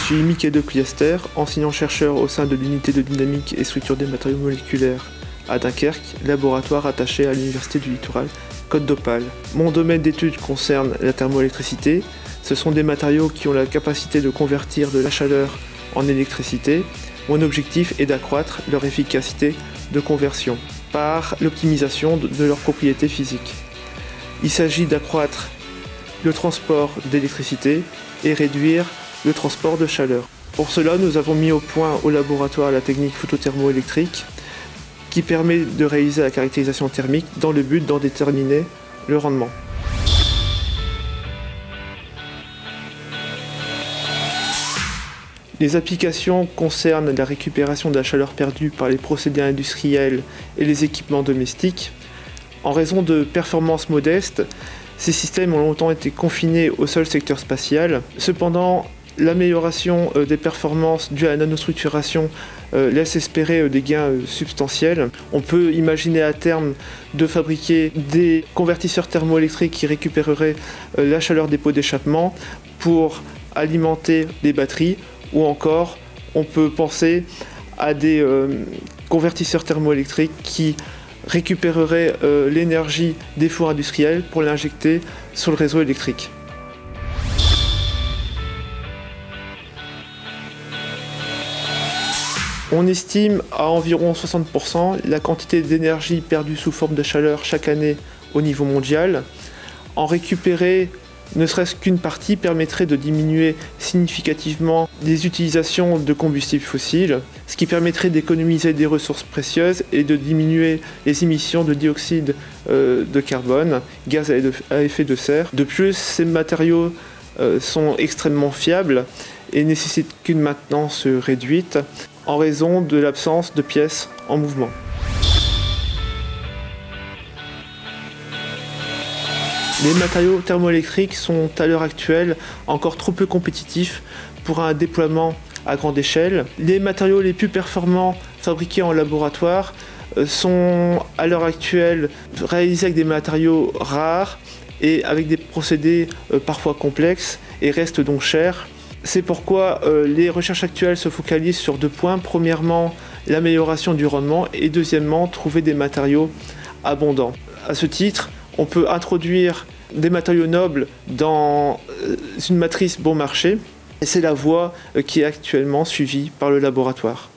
suis Michael de Pliester, enseignant-chercheur au sein de l'unité de dynamique et structure des matériaux moléculaires à Dunkerque, laboratoire attaché à l'Université du Littoral, Côte d'Opale. Mon domaine d'étude concerne la thermoélectricité. Ce sont des matériaux qui ont la capacité de convertir de la chaleur en électricité. Mon objectif est d'accroître leur efficacité de conversion par l'optimisation de leurs propriétés physiques. Il s'agit d'accroître le transport d'électricité et réduire le transport de chaleur. Pour cela, nous avons mis au point au laboratoire la technique photothermoélectrique qui permet de réaliser la caractérisation thermique dans le but d'en déterminer le rendement. Les applications concernent la récupération de la chaleur perdue par les procédés industriels et les équipements domestiques. En raison de performances modestes, ces systèmes ont longtemps été confinés au seul secteur spatial. Cependant, l'amélioration des performances due à la nanostructuration laisse espérer des gains substantiels. On peut imaginer à terme de fabriquer des convertisseurs thermoélectriques qui récupéreraient la chaleur des pots d'échappement pour alimenter des batteries, ou encore on peut penser à des convertisseurs thermoélectriques qui récupéreraient l'énergie des fours industriels pour l'injecter sur le réseau électrique. On estime à environ 60% la quantité d'énergie perdue sous forme de chaleur chaque année au niveau mondial. En récupérer ne serait-ce qu'une partie permettrait de diminuer significativement les utilisations de combustibles fossiles, ce qui permettrait d'économiser des ressources précieuses et de diminuer les émissions de dioxyde de carbone, gaz à effet de serre. De plus, ces matériaux sont extrêmement fiables et nécessitent qu'une maintenance réduite en raison de l'absence de pièces en mouvement. Les matériaux thermoélectriques sont à l'heure actuelle encore trop peu compétitifs pour un déploiement à grande échelle. Les matériaux les plus performants fabriqués en laboratoire sont à l'heure actuelle réalisés avec des matériaux rares et avec des procédés parfois complexes et restent donc chers. C'est pourquoi les recherches actuelles se focalisent sur deux points. Premièrement, l'amélioration du rendement et deuxièmement, trouver des matériaux abondants. À ce titre, on peut introduire des matériaux nobles dans une matrice bon marché et c'est la voie qui est actuellement suivie par le laboratoire.